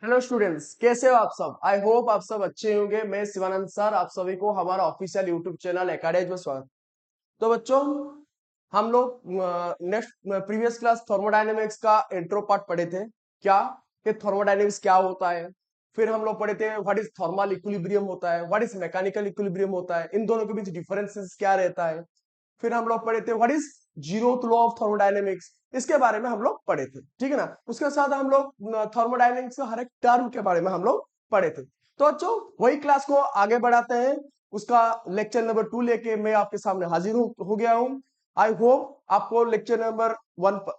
Hello students, कैसे हो आप सब। आई होप आप सब अच्छे होंगे। मैं शिवानंद सर आप सभी को हमारा ऑफिशियल यूट्यूब चैनल एकेडमी में स्वागत। तो बच्चों, हम लोग नेक्स्ट प्रीवियस क्लास थर्मोडायनेमिक्स का इंट्रो पार्ट पढ़े थे। क्या कि थर्मोडायनेमिक्स क्या होता है। फिर हम लोग पढ़े थे व्हाट इज थर्मल इक्विलिब्रियम होता है, व्हाट इज मैकेनिकल इक्विलिब्रियम होता है, इन दोनों के बीच डिफरेंसेस क्या रहता है। फिर हम लोग पढ़े थे what is zeroth law of thermodynamics, इसके बारे में हम लोग पढ़े थे। ठीक है ना। उसके साथ हम लोग थर्मोडायनेमिक्स के हर एक टर्म के बारे में हम लोग पढ़े थे। तो बच्चों, वही क्लास को आगे बढ़ाते हैं। उसका लेक्चर नंबर 2 लेके मैं आपके सामने हाजिर हो गया हूं। आई होप आपको लेक्चर नंबर 1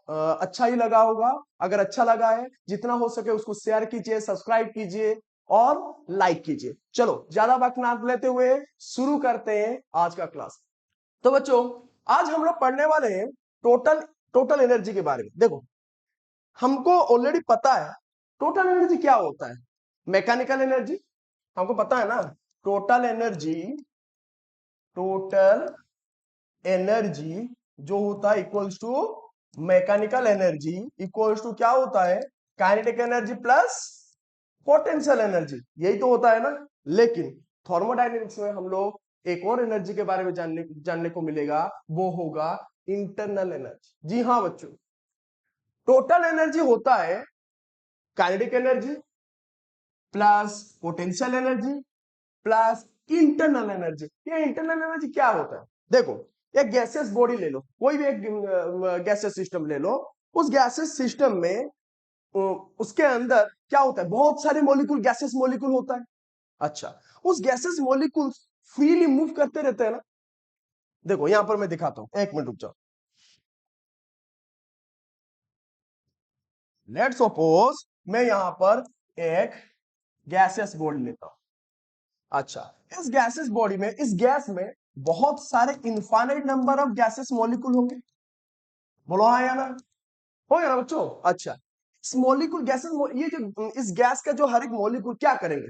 अच्छा ही लगा होगा। अगर अच्छा लगा है, जितना हो सके उसको शेयर कीजिए, सब्सक्राइब कीजिए और लाइक कीजिए। चलो ज्यादा वक्त ना लेते हुए शुरू करते हैं आज का क्लास। तो बच्चों, आज हम लोग पढ़ने वाले हैं टोटल टोटल एनर्जी के बारे में। देखो, हमको ऑलरेडी पता है टोटल एनर्जी क्या होता है। मैकेनिकल एनर्जी हमको पता है ना। टोटल एनर्जी टोटल एनर्जी जो होता है equals to mechanical energy equals to क्या होता है, kinetic energy plus potential energy. यही तो होता है ना। लेकिन थर्मोडायनेमिक्स में हम लोग एक और एनर्जी के बारे में जानने को मिलेगा, वो होगा इंटरनल एनर्जी। जी हाँ बच्चों, टोटल एनर्जी होता है kinetic energy plus potential energy plus internal energy. ये इंटरनल एनर्जी क्या होता है। देखो, एक गैसेस बॉडी ले लो, कोई भी एक गैसेस सिस्टम ले लो। उस गैसेस सिस्टम में उसके अंदर क्या होता है, बहुत सारे मॉलिक्यूल, गैसेस मॉलिक्यूल होता है। अच्छा, उस गैसेस मॉलिक्यूल फ्रीली मूव करते रहते हैं ना। देखो यहां पर मैं दिखाता हूं, एक मिनट रुक जाओ। लेट्स सपोज मैं यहां पर एक गैसेस बॉडी लेता हूं। अच्छा, इस गैसेस बॉडी में, इस गैस में बहुत सारे infinite number of gases molecule होंगे। बोलो हाँ या ना। हो गया ना बच्चों। अच्छा, इस मॉलिक्यूल गैसेस, ये जो इस गैस का जो हर एक मॉलिक्यूल क्या करेंगे,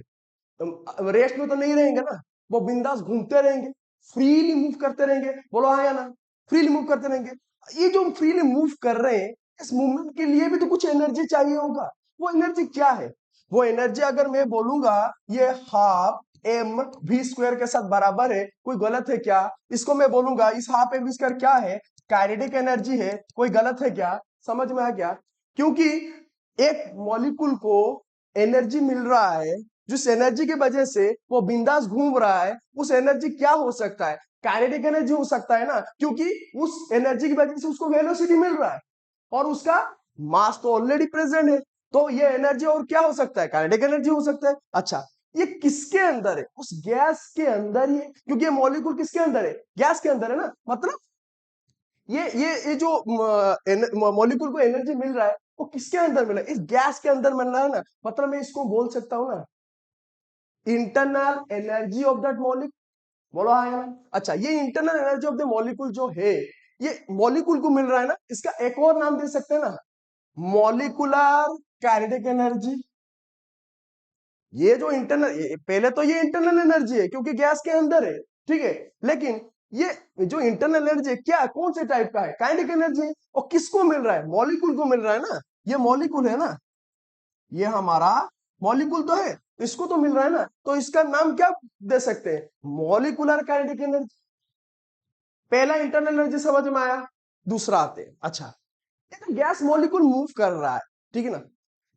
रेस्ट में तो नहीं रहेंगे ना। वो बिंदास घूमते रहेंगे, फ्रीली मूव करते रहेंगे। बोलो हाँ या ना। फ्रीली मूव करते रहेंगे। ये जो फ्रीली मूव कर रहे हैं, इस मूवमेंट के लिए भी तो कुछ एनर्जी चाहिए होगा। वो एनर्जी क्या है। वो एनर्जी अगर मैं बोलूंगा ये हाफ एम वी स्क्वायर के साथ बराबर है, कोई गलत है क्या। इसको मैं बोलूंगा इस हाफ एम वी स्क्वायर क्या है, काइनेटिक एनर्जी है, कोई गलत है क्या। समझ में आ गया। क्योंकि एक मॉलिक्यूल को एनर्जी मिल रहा है, जिस एनर्जी की वजह से वो बिंदास घूम रहा है, उस एनर्जी क्या हो सकता है, काइनेटिक एनर्जी हो सकता है ना। क्योंकि उस एनर्जी की वजह से उसको वेलोसिटी मिल रहा है और उसका मास तो ऑलरेडी प्रेजेंट है। तो ये एनर्जी और क्या हो सकता है, काइनेटिक एनर्जी हो सकता है। अच्छा, ये किसके अंदर है, उस गैस के अंदर ही है। क्योंकि ये मॉलिक्यूल किसके अंदर है, गैस के अंदर है ना। मतलब ये जो मॉलिक्यूल को एनर्जी मिल रहा है, वो किसके अंदर मिल रहा है, इस गैस के अंदर मिल रहा है ना। मतलब मैं इसको बोल सकता हूं ना, internal energy of that molecule. बोलो हाँ या ना। अच्छा, ये internal energy of the molecule जो है, ये मॉलिक्यूल को मिल रहा है ना, इसका एक और नाम दे सकते हैं ना, मॉलिक्यूलर काइनेटिक एनर्जी। ये जो इंटरनल, पहले तो ये इंटरनल एनर्जी है क्योंकि गैस के अंदर है, ठीक है। लेकिन ये जो इंटरनल एनर्जी है, क्या कौन से टाइप का है, काइनेटिक एनर्जी। और किसको मिल रहा है, मॉलिक्यूल को मिल रहा है ना। ये मॉलिक्यूल है ना, ये हमारा मॉलिक्यूल तो है, इसको तो मिल रहा है ना। तो इसका नाम क्या दे सकते हैं, मॉलिक्यूलर काइनेटिक एनर्जी। पहला इंटरनल एनर्जी समझ में आया। दूसरा आते हैं। अच्छा, गैस मॉलिक्यूल मूव कर रहा है, ठीक है ना।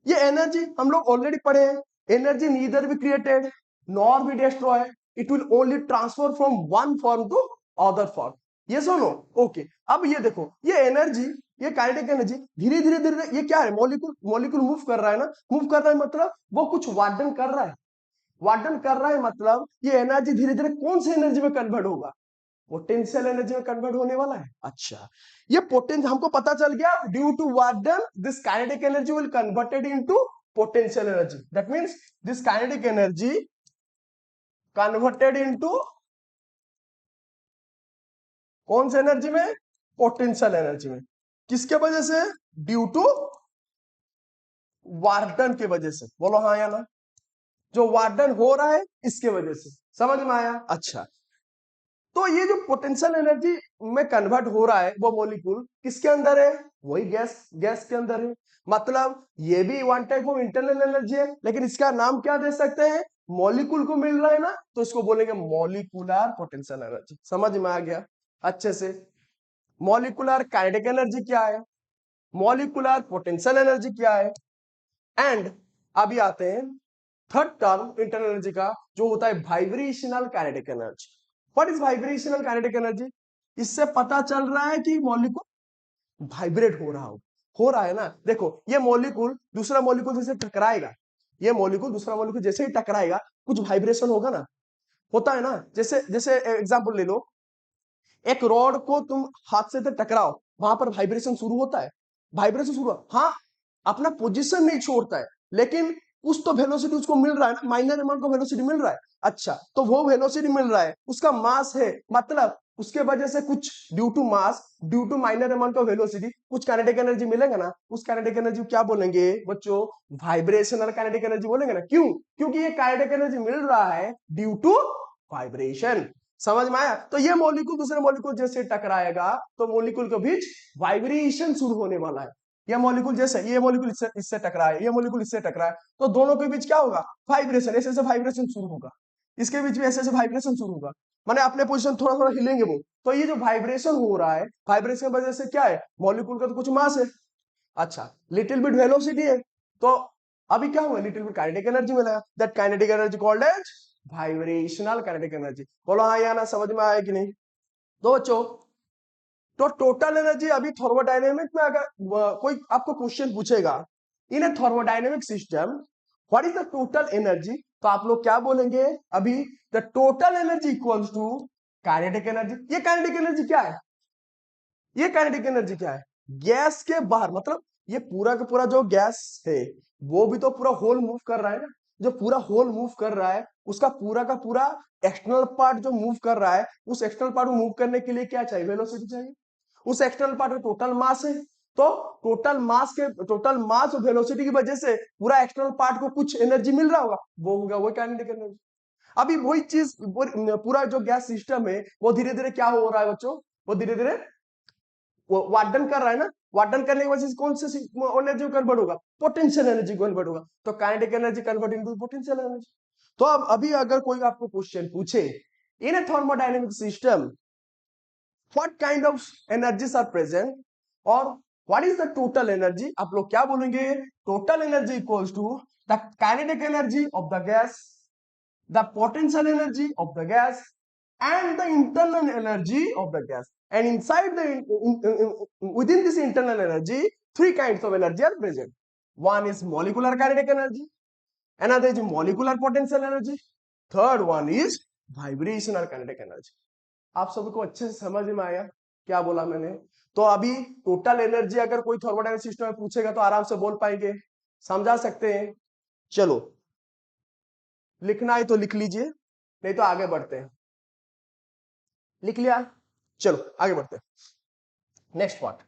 ये एनर्जी हम लोग ऑलरेडी पढ़े हैं, energy neither be created nor be destroy, it will only transfer from one form to other form. ये सुनो। ओके, अब ये देखो, ये एनर्जी, ये काइनेटिक एनर्जी धीरे धीरे धीरे, ये क्या है, मॉलिक्यूल मॉलिक्यूल मूव कर रहा है ना। मूव कर रहा है मतलब वो कुछ वार्डन कर रहा है। वार्डन कर रहा है मतलब ये एनर्जी धीरे धीरे कौन सी एनर्जी में कन्वर्ट होगा, पोटेंशियल एनर्जी में कन्वर्ट होने वाला है। अच्छा, ये पोटेंशियल हमको पता चल गया, due to what done this kinetic energy will converted into potential energy. That means this kinetic energy converted into कौन सी एनर्जी में, पोटेंशियल एनर्जी में। किसके वजह से, ड्यू टू वार्डन के वजह से। बोलो हाँ या ना। जो वार्डन हो रहा है इसके वजह से। समझ में आया। अच्छा, तो ये जो पोटेंशियल एनर्जी में कन्वर्ट हो रहा है वो मॉलिक्यूल किसके अंदर है, वही गैस गैस के अंदर है। मतलब ये भी one type of internal energy है, लेकिन इसका नाम क्या दे सकते हैं, मॉलिक्यूल को मिल रहा है ना, तो इसको बोलेंगे मॉलिक्यूलर पोटेंशियल एनर्जी। समझ में आ गया अच्छे से। मॉलिक्यूलर काइनेटिक एनर्जी क्या है, मॉलिक्यूलर पोटेंशियल एनर्जी क्या है, एंड अभी आते हैं थर्ड टर्म इंटरनल एनर्जी का, जो होता है vibrational kinetic energy. What is vibrational kinetic energy? इससे पता चल रहा है कि मॉलिक्यूल वाइब्रेट हो रहा है ना। देखो ये मॉलिक्यूल दूसरा मॉलिक्यूल जैसे टकराएगा, ये मॉलिक्यूल दूसरा मॉलिक्यूल जैसे ही टकराएगा कुछ वाइब्रेशन होगा ना, होता है ना। जैसे जैसे एग्जांपल ले लो, एक रॉड को तुम हाथ से टकराओ, वहां पर वाइब्रेशन शुरू होता है, वाइब्रेशन शुरू, हाँ अपना पोजीशन नहीं छोड़ता है, लेकिन कुछ तो वेलोसिटी उसको मिल रहा है ना, माइनर अमाउंट का वेलोसिटी मिल रहा है। अच्छा तो वो वेलोसिटी मिल रहा है, उसका मास है, मतलब उसके वजह से कुछ due to mass, due to minor amount of velocity कुछ काइनेटिक एनर्जी मिलेगा ना, उस काइनेटिक एनर्जी को क्या बोलेंगे बच्चों, वाइब्रेशनल काइनेटिक एनर्जी बोलेंगे ना। क्यों? क्योंकि ये काइनेटिक एनर्जी मिल रहा है ड्यू टू वाइब्रेशन। समझ में आया? तो ये मॉलिक्यूल दूसरे मॉलिक्यूल जैसे टकराएगा तो मॉलिक्यूल के बीच वाइब्रेशन शुरू होने वाला है। ये मॉलिक्यूल जैसे, ये मॉलिक्यूल इससे टकराए, ये मॉलिक्यूल इससे टकराए, तो दोनों के बीच क्या होगा, वाइब्रेशन, ऐसे ऐसे वाइब्रेशन शुरू होगा, इसके बीच में ऐसे ऐसे वाइब्रेशन शुरू होगा, माने अपने पोजीशन थोड़ा थोड़ा हिलेंगे वो। तो ये जो वाइब्रेशन हो रहा है, वाइब्रेशन की वजह से क्या है, मॉलिक्यूल का तो कुछ मास है, अच्छा लिटिल बिट वेलोसिटी है, तो अभी क्या हुआ, लिटिल बिट काइनेटिक एनर्जी मिला, that kinetic energy called as vibrational kinetic energy. बोलो हाँ या ना, समझ में आया कि नहीं? तो बच्चों, तो टोटल एनर्जी अभी थर्मोडायनेमिक में अगर कोई आपको क्वेश्चन पूछेगा in a thermodynamic system what is the total energy, तो आप लोग क्या बोलेंगे, अभी the total energy equals to kinetic energy. ये काइनेटिक एनर्जी क्या है, ये काइनेटिक एनर्जी क्या है, गैस के बाहर, मतलब ये पूरा का पूरा जो गैस है वो भी तो पूरा होल मूव कर रहा है ना, जो पूरा होल मूव कर रहा है उसका पूरा का पूरा एक्सटर्नल पार्ट जो मूव कर रहा है, उस एक्सटर्नल पार्ट को मूव करने के लिए क्या चाहिए, वेलोसिटी चाहिए। उस एक्सटर्नल पार्ट का टोटल मास है, तो टोटल मास और वेलोसिटी की वजह से पूरा एक्सटर्नल पार्ट को कुछ एनर्जी मिल रहा होगा, वो होगा वो काइनेटिक एनर्जी। अभी वही चीज पूरा जो गैस सिस्टम है वो धीरे धीरे क्या हो रहा है बच्चों, वो धीरे धीरे वार्डन कर रहा है ना, वार्डन करने की वजह से कौन सी एनर्जी कन्वर्ट होगा, पोटेंशियल एनर्जी कन्वर्ट होगा, तो kinetic energy convert into potential energy. तो अब अभी अगर कोई आपको क्वेश्चन पूछे in a thermodynamic system what kind of energies are present और what is the total energy, आप लोग क्या बोलेंगे, total energy equals to the kinetic energy of the gas, the potential energy of the gas and the internal energy of the gas, and inside the within this internal energy three kinds of energy are present. One is molecular kinetic energy, another is molecular potential energy, third one is vibrational kinetic energy. आप सबको अच्छे से समझ में आया क्या बोला मैंने? तो अभी टोटल एनर्जी अगर कोई थर्मोडायनेमिक सिस्टम में पूछेगा तो आराम से बोल पाएंगे, समझा सकते हैं। चलो लिखना है तो लिख लीजिए, नहीं तो आगे बढ़ते हैं। लिख लिया? चलो आगे बढ़ते हैं नेक्स्ट पार्ट।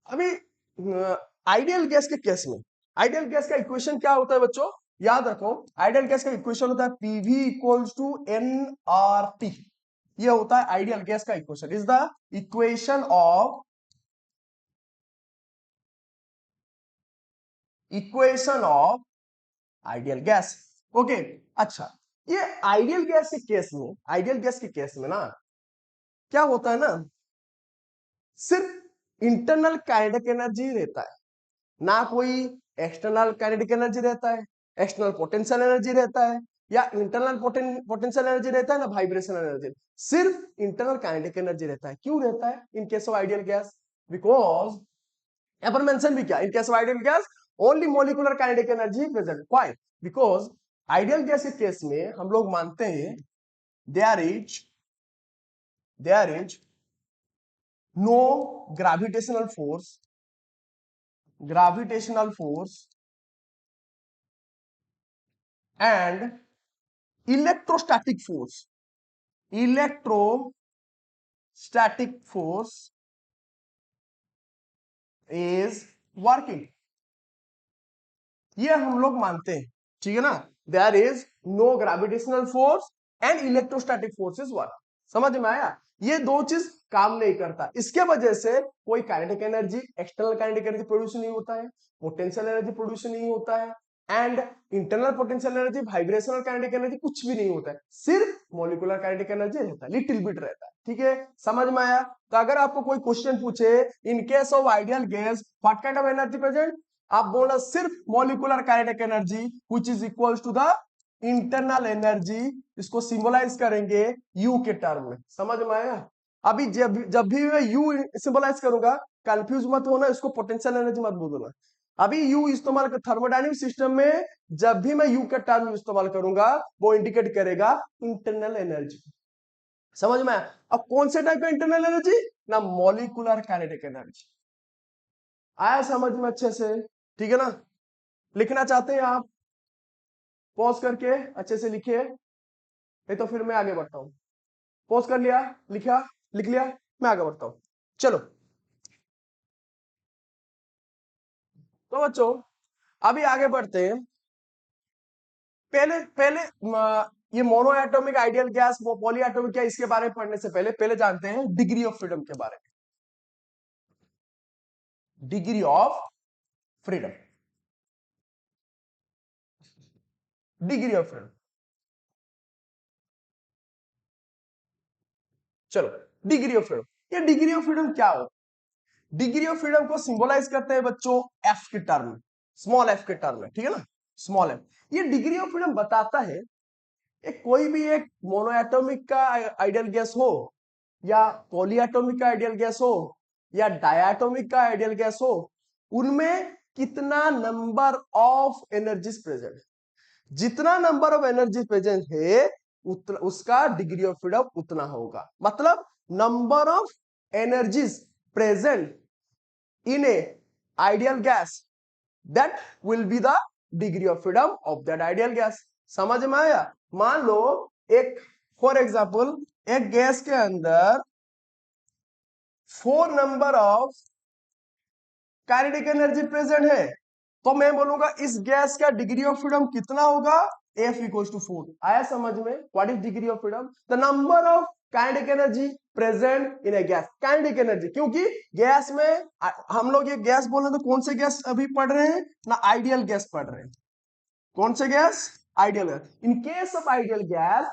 अभी आइडियल गैस के केस में, आइडियल गैस का इक्वेशन क्या होता है बच्चों, याद रखो, आइडियल गैस का इक्वेशन होता है PV equals to N R T. ये होता है आइडियल गैस का equation, is the equation of ideal gas. Okay अच्छा, ये आइडियल गैस के केस में, आइडियल गैस के केस में ना क्या होता है ना, सिर्फ इंटरनल काइनेटिक एनर्जी रहता है, ना कोई एक्सटर्नल काइनेटिक एनर्जी रहता है, एक्सटर्नल पोटेंशियल एनर्जी रहता है, या इंटरनल पोटेंशियल एनर्जी रहता है ना वाइब्रेशनल एनर्जी, सिर्फ इंटरनल काइनेटिक एनर्जी रहता है। क्यों रहता है in case of ideal gas, because यहाँ पर मेंशन भी क्या, in case of ideal gas only molecular kinetic energy present. Why? Because ideal gas के केस में हम लोग मानते हैं there is no gravitational force and electrostatic force is working, ये हम लोग मानते हैं, ठीक है ना। There is no gravitational force and electrostatic force is work. समझ में आया? ये दो चीज काम नहीं करता, इसके वजह से कोई kinetic energy, external kinetic energy produce नहीं होता है, पोटेंशियल एनर्जी प्रोड्यूस नहीं होता है, and internal potential energy, vibrational kinetic energy कुछ भी नहीं होता है, सिर्फ मॉलिक्यूलर काइनेटिक एनर्जी रहता है, लिटिल बिट रहता है। ठीक है, समझ में आया? तो अगर आपको कोई क्वेश्चन पूछे in case of ideal gas what kind of energy present, आप बोलना सिर्फ molecular kinetic energy which is equals to the internal energy, इसको सिंबलाइज करेंगे यू के टर्म में। समझ में आया? अभी जब जब भी मैं यू सिंबलाइज करूंगा, कंफ्यूज मत होना, इसको पोटेंशियल एनर्जी मत बोलना। अभी यू इस्तेमाल कर थर्मोडायनेमिक सिस्टम में जब भी मैं यू का टर्म इस्तेमाल करूंगा वो इंडिकेट करेगा इंटरनल एनर्जी। समझ में आया? अब कौन से टाइप का इंटरनल एनर्जी? ना मॉलिक्यूलर काइनेटिक एनर्जी। आया समझ में अच्छे से? ठीक है ना? लिखना चाहते हैं आप? पॉज करके अच्छे से लिखिए, नहीं तो फिर मैं आगे बढ़ता हूं। पॉज कर लिया, लिखा, लिख लिया, मैं आगे बढ़ता हूं। चलो तो बच्चों अभी आगे बढ़ते हैं। पहले पहले ये mono atomic, ideal gas, poly atomic क्या, इसके बारे में पढ़ने से पहले पहले जानते हैं डिग्री ऑफ फ्रीडम के बारे में। Degree of freedom, degree of freedom. चलो, डिग्री ऑफ फ्रीडम, ये डिग्री ऑफ फ्रीडम क्या हो? डिग्री ऑफ फ्रीडम को सिंबलाइज करते हैं बच्चों एफ के टर्म में, स्मॉल एफ के टर्म में। ठीक है ना, स्मॉल एफ। ये डिग्री ऑफ फ्रीडम बताता है एक कोई भी एक मोनोएटॉमिक का आइडियल गैस हो, या पॉलीएटॉमिक का आइडियल गैस हो, या डायटोमिक का आइडियल गैस हो, उनमें कितना नंबर ऑफ एनर्जीज प्रेजेंट है। जितना नंबर ऑफ एनर्जी प्रेजेंट है उसका डिग्री ऑफ फ्रीडम उतना होगा। मतलब number of energies present in a ideal gas, that will be the degree of freedom of that ideal gas। समझ में आया? मान लो एक, फॉर एग्जाम्पल, एक गैस के अंदर 4 number of kinetic energy present है, तो मैं बोलूंगा इस गैस का डिग्री ऑफ फ्रीडम कितना होगा? F equals to 4। आया समझ में? What is degree of freedom? The number of kinetic energy present in a gas. Kinetic energy, क्योंकि गैस में हम लोग ये गैस बोल रहे हैं, तो कौन से गैस अभी पढ़ रहे हैं ना? आइडियल गैस पढ़ रहे हैं। कौन से gas? Ideal gas. In case of ideal gas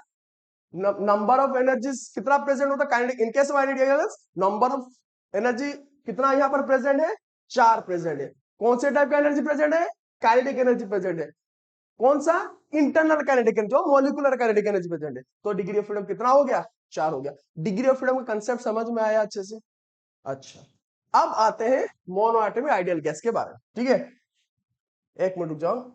number of energy कितना प्रेजेंट होता है? Kinetic, in case of ideal gas number of energy कितना यहां पर प्रेजेंट है? 4 प्रेजेंट है। कौन से टाइप का एनर्जी प्रेजेंट है? काइनेटिक एनर्जी प्रेजेंट है। कौन सा? इंटरनल काइनेटिक एनर्जी, जो मॉलिक्यूलर काइनेटिक एनर्जी प्रेजेंट है। तो डिग्री ऑफ फ्रीडम कितना हो गया? 4 हो गया। डिग्री ऑफ फ्रीडम का कंसेप्ट समझ में आया अच्छे से? अच्छा, अब आते हैं मोनोएटॉमिक आइडियल गैस के बारे में। ठीक है, एक मिनट रुक जाओ।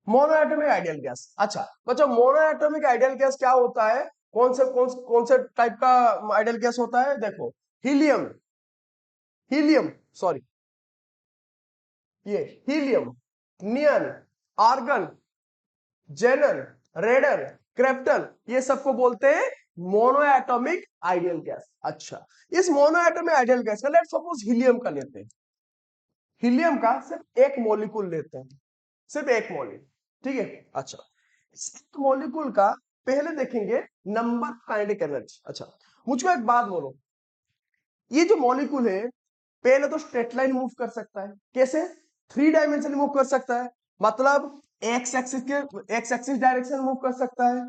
Monoatomic ideal gas. अच्छा बच्चों, मोनोएटॉमिक आइडियल गैस क्या होता है? कौन से टाइप का आइडियल गैस होता है? देखो, हीलियम, हीलियम सॉरी, ये हीलियम, नियन, आर्गन, जेनन, रेडन, क्रेप्टन, ये सबको बोलते हैं मोनोएटॉमिक आइडियल गैस। अच्छा, इस मोनोएटॉमिक आइडियल गैस का लेट सपोज हीलियम का लेते हैं, हीलियम का सिर्फ एक मॉलिक्यूल लेते हैं, सिर्फ एक मॉलिक्यूल। ठीक है, अच्छा, इस मॉलिक्यूल का पहले देखेंगे नंबर काइनेटिक एनर्जी। अच्छा, मुझको एक बात बोलो, ये जो मॉलिक्यूल है पहले तो स्ट्रेट लाइन मूव कर सकता है। कैसे? 3 डायमेंशन मूव कर सकता है, मतलब एक्स एक्सिस डायरेक्शन मूव कर सकता है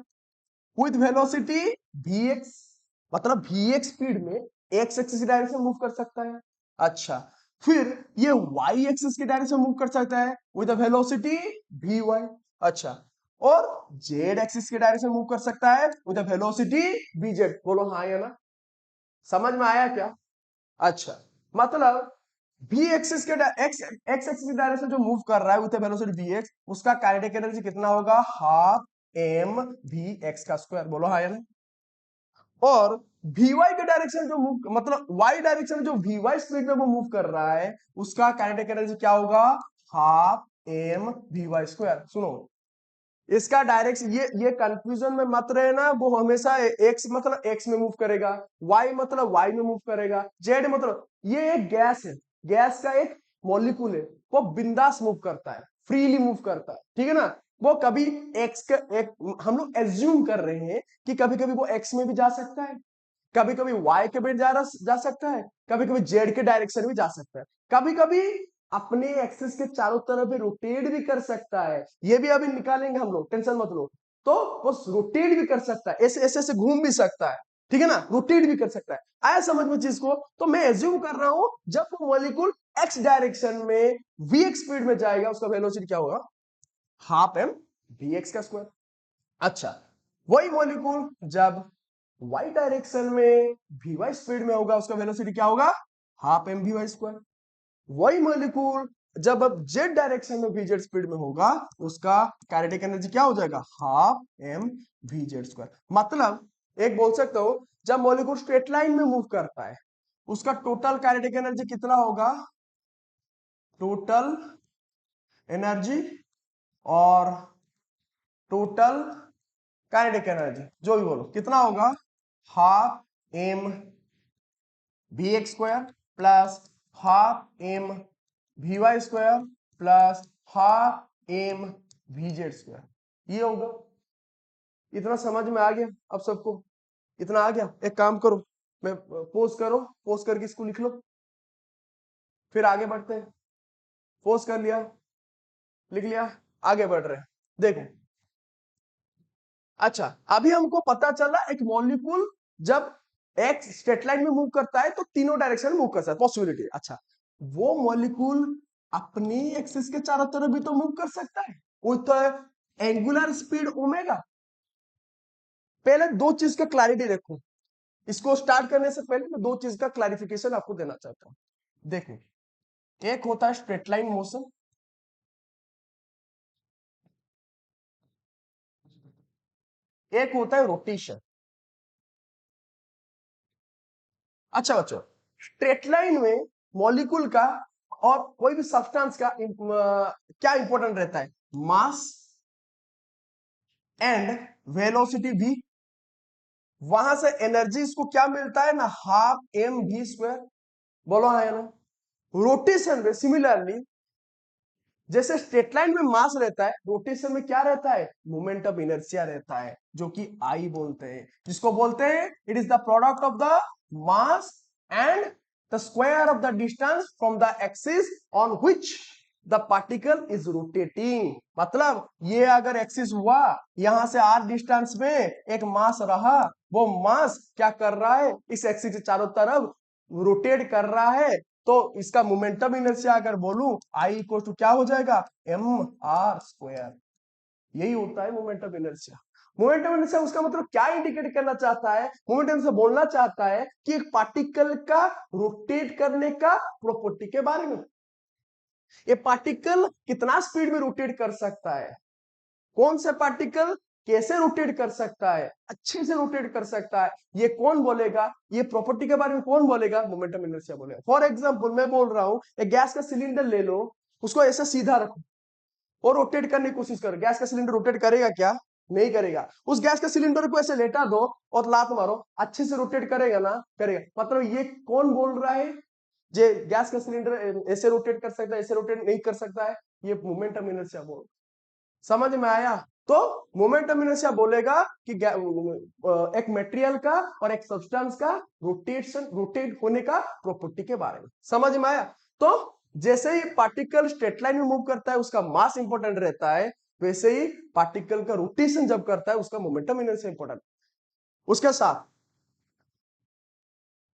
विद वेलोसिटी vx, मतलब vx स्पीड में एक्स एक्सिस डायरेक्शन मूव कर सकता है। अच्छा, फिर ये y एक्सिस की डायरेक्शन मूव कर सकता है विद वेलोसिटी vy। अच्छा, और z एक्सिस की डायरेक्शन मूव कर सकता है विद वेलोसिटी vz। बोलो हाँ या ना? समझ में आया क्या? अच्छा, मतलब v एक्सिस के एक्स एक्सिस डायरेक्शन जो मूव कर रहा है विद वेलोसिटी vx, उसका काइनेटिक एनर्जी कितना होगा? हाफ m v x का स्क्वायर। बोलो हाँ या नहीं? और vy के डायरेक्शन जो मूव, मतलब y डायरेक्शन जो vy स्पीड में वो मूव कर रहा है, उसका काइनेटिक एनर्जी क्या होगा? Half m vy square. सुनो, इसका डायरेक्शन ये कंफ्यूजन में मत रहना, वो हमेशा एक्स मतलब एक्स में मूव करेगा, वाई मतलब वाई में मूव करेगा, जेड मतलब ये एक गैस है, गैस का एक मॉलिक्यूल है, वो बिंदास मूव करता है, फ्रीली मूव करता है, ठीक है ना। वो कभी एक्स का एक हम लोग एज्यूम कर रहे हैं कि कभी कभी वो एक्स में भी जा सकता है, कभी कभी वाई के भी जा सकता है, कभी कभी जेड के डायरेक्शन में जा सकता है, कभी कभी अपने एक्सिस के चारों तरफ भी रोटेट भी कर सकता है, ये भी अभी निकालेंगे हम लोग, टेंशन मत लो। तो वो रोटेट भी कर सकता है, ऐसे ऐसे ऐसे घूम भी सकता है, ठीक है ना, रोटेट भी कर सकता है। आया समझ में चीज को? तो मैं एज्यूम कर रहा हूं जब वो मॉलिक्यूल एक्स डायरेक्शन में वी एक्स स्पीड में जाएगा, उसका वेलोसिटी क्या होगा, हाफ एम वी एक्स का स्क्वायर। अच्छा, वही मॉलिक्यूल जब वाई डायरेक्शन में वी वाई स्पीड में होगा, उसका वेलोसिटी क्या होगा, half M V Y square. वही मॉलिक्यूल जब अब जेड डायरेक्शन में वी जेड स्पीड में होगा, उसका काइनेटिक एनर्जी क्या हो जाएगा, half M V Z square. मतलब एक बोल सकते हो जब मॉलिक्यूल स्ट्रेट लाइन में मूव करता है, उसका टोटल काइनेटिक एनर्जी कितना होगा, टोटल एनर्जी और टोटल काइनेटिक एनर्जी जो भी बोलो कितना होगा, half M V X square plus half M V Y square plus half M V Z square, ये होगा। इतना समझ में आ गया अब सबको? इतना आ गया? एक काम करो, मैं पोस्ट करो, पोस्ट करके इसको लिख लो, फिर आगे बढ़ते हैं। पोस्ट कर लिया, लिख लिया, आगे बढ़ रहे हैं। देखो, अच्छा अभी हमको पता चला एक मॉलिक्यूल जब एक्स स्ट्रेट लाइन में मूव करता है तो तीनों डायरेक्शन में मूव कर सकता है, पॉसिबिलिटी। अच्छा, वो मॉलिक्यूल अपनी एक्सिस के चारों तरफ भी तो मूव कर सकता है, वो तो एंगुलर स्पीड ओमेगा। पहले दो चीज का क्लैरिटी देखो, इसको स्टार्ट करने से पहले मैं दो चीज का क्लैरिफिकेशन आपको देना चाहता हूं। देखो, एक होता है स्ट्रेट लाइन मोशन, एक होता है रोटेशन। अच्छा बच्चों, स्ट्रेट लाइन में मॉलिक्यूल का और कोई भी सब्सटेंस का क्या इंपॉर्टेंट रहता है, मास एंड वेलोसिटी भी। वहां से एनर्जी इसको क्या मिलता है ना, हाफ एम वी स्क्वायर। बोलो हाँ या ना। रोटेशन में सिमिलरली, जैसे स्ट्रेट लाइन में मास रहता है, रोटेशन में क्या रहता है, मोमेंट ऑफ इनर्शिया रहता है, जो कि आई बोलते हैं, जिसको बोलते हैं it is the product of the mass and the square of the distance from the axis on which the particle is rotating. मतलब ये अगर एक्सिस हुआ, यहां से आर डिस्टेंस में एक मास रहा, वो मास क्या कर रहा है, इस एक्सिस के चारों तरफ रोटेट कर रहा है, तो इसका मोमेंटम इनर्शिया अगर बोलूं, आई इक्वल टू क्या हो जाएगा, एम आर स्क्वायर। यही होता है मोमेंटम इनर्शिया। मोमेंटम इनर्शिया उसका मतलब क्या इंडिकेट करना चाहता है, मोमेंटम इनर्शिया बोलना चाहता है कि एक पार्टिकल का रोटेट करने का प्रॉपर्टी के बारे में। ये पार्टिकल कितना स्पीड में रोटेट कर सकता है, कौन से पार्टिकल कैसे रोटेट कर सकता है, अच्छे से रोटेट कर सकता है, ये कौन बोलेगा, ये प्रॉपर्टी के बारे में कौन बोलेगा, मोमेंटम इनर्शिया बोलेगा। फॉर एग्जांपल मैं बोल रहा हूं, एक गैस का सिलेंडर ले लो, उसको ऐसे सीधा रखो और रोटेट करने की कोशिश करो, गैस का सिलेंडर रोटेट करेगा क्या, नहीं करेगा। उस गैस के सिलेंडर को ऐसे लेटा दो और लात मारो, अच्छे से रोटेट करेगा ना, करेगा। मतलब ये कौन बोल रहा है, जे गैस का सिलेंडर ऐसे रोटेट कर सकता है, ऐसे रोटेट नहीं कर सकता है, ये मोमेंटम इनर्शिया बोल। समझ में आया? तो मोमेंटम इनर्शिया बोलेगा कि एक मटेरियल का और एक सब्सटेंस का रोटेट होने का प्रॉपर्टी के बारे में। समझ में आया? तो जैसे ही पार्टिकल स्ट्रेट लाइन में मूव करता है, उसका मास इंपॉर्टेंट रहता है, वैसे ही पार्टिकल का रोटेशन जब करता है, उसका मोमेंटम इनर्शिया इंपॉर्टेंट। उसके साथ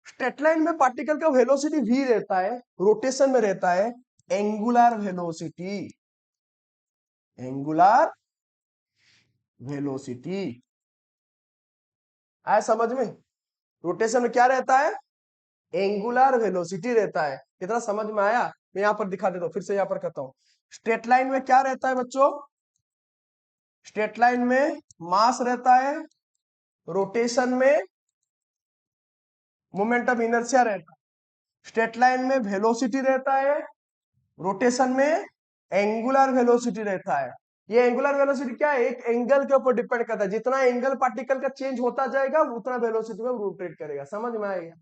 स्ट्रेट लाइन में पार्टिकल का वेलोसिटी v रहता है, रोटेशन में रहता है एंगुलर वेलोसिटी। एंगुलर वेलोसिटी आया समझ में? रोटेशन में क्या रहता है, एंगुलर वेलोसिटी रहता है। इतना समझ में आया? मैं यहां पर दिखा देता हूं, फिर से यहां पर करता हूं। स्ट्रेट लाइन में क्या रहता है बच्चों, स्ट्रेट लाइन में मास रहता है, रोटेशन में मोमेंटम इनर्शिया रहता है, स्ट्रेट लाइन में वेलोसिटी रहता है, रोटेशन में एंगुलर वेलोसिटी रहता है। ये एंगुलर वेलोसिटी क्या है, एक एंगल के ऊपर डिपेंड करता है, जितना एंगल पार्टिकल का चेंज होता जाएगा उतना वेलोसिटी में रोटेट करेगा। समझ में आएगा,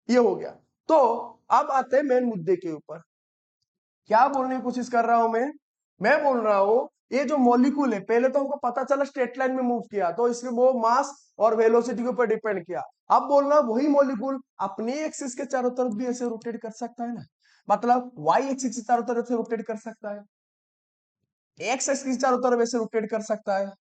ये हो गया। तो अब आते हैं मेन मुद्दे के ऊपर। क्या बोलने की कोशिश कर रहा हूं मैं बोल रहा हूं ये जो मॉलिक्यूल है, पहले तो हमको पता चला स्ट्रेट लाइन में मूव किया, तो इसमें वो मास और वेलोसिटी के ऊपर डिपेंड किया। अब बोलना वही मॉलिक्यूल अपनी एक्सिस के चारों तरफ भी ऐसे रोटेट कर सकता है ना, मतलब वाई एक्सिस के चारों तरफ से रोटेट कर सकता है, एक्स एक्सिस के चारों तरफ ऐसे रोटेट कर सकता है,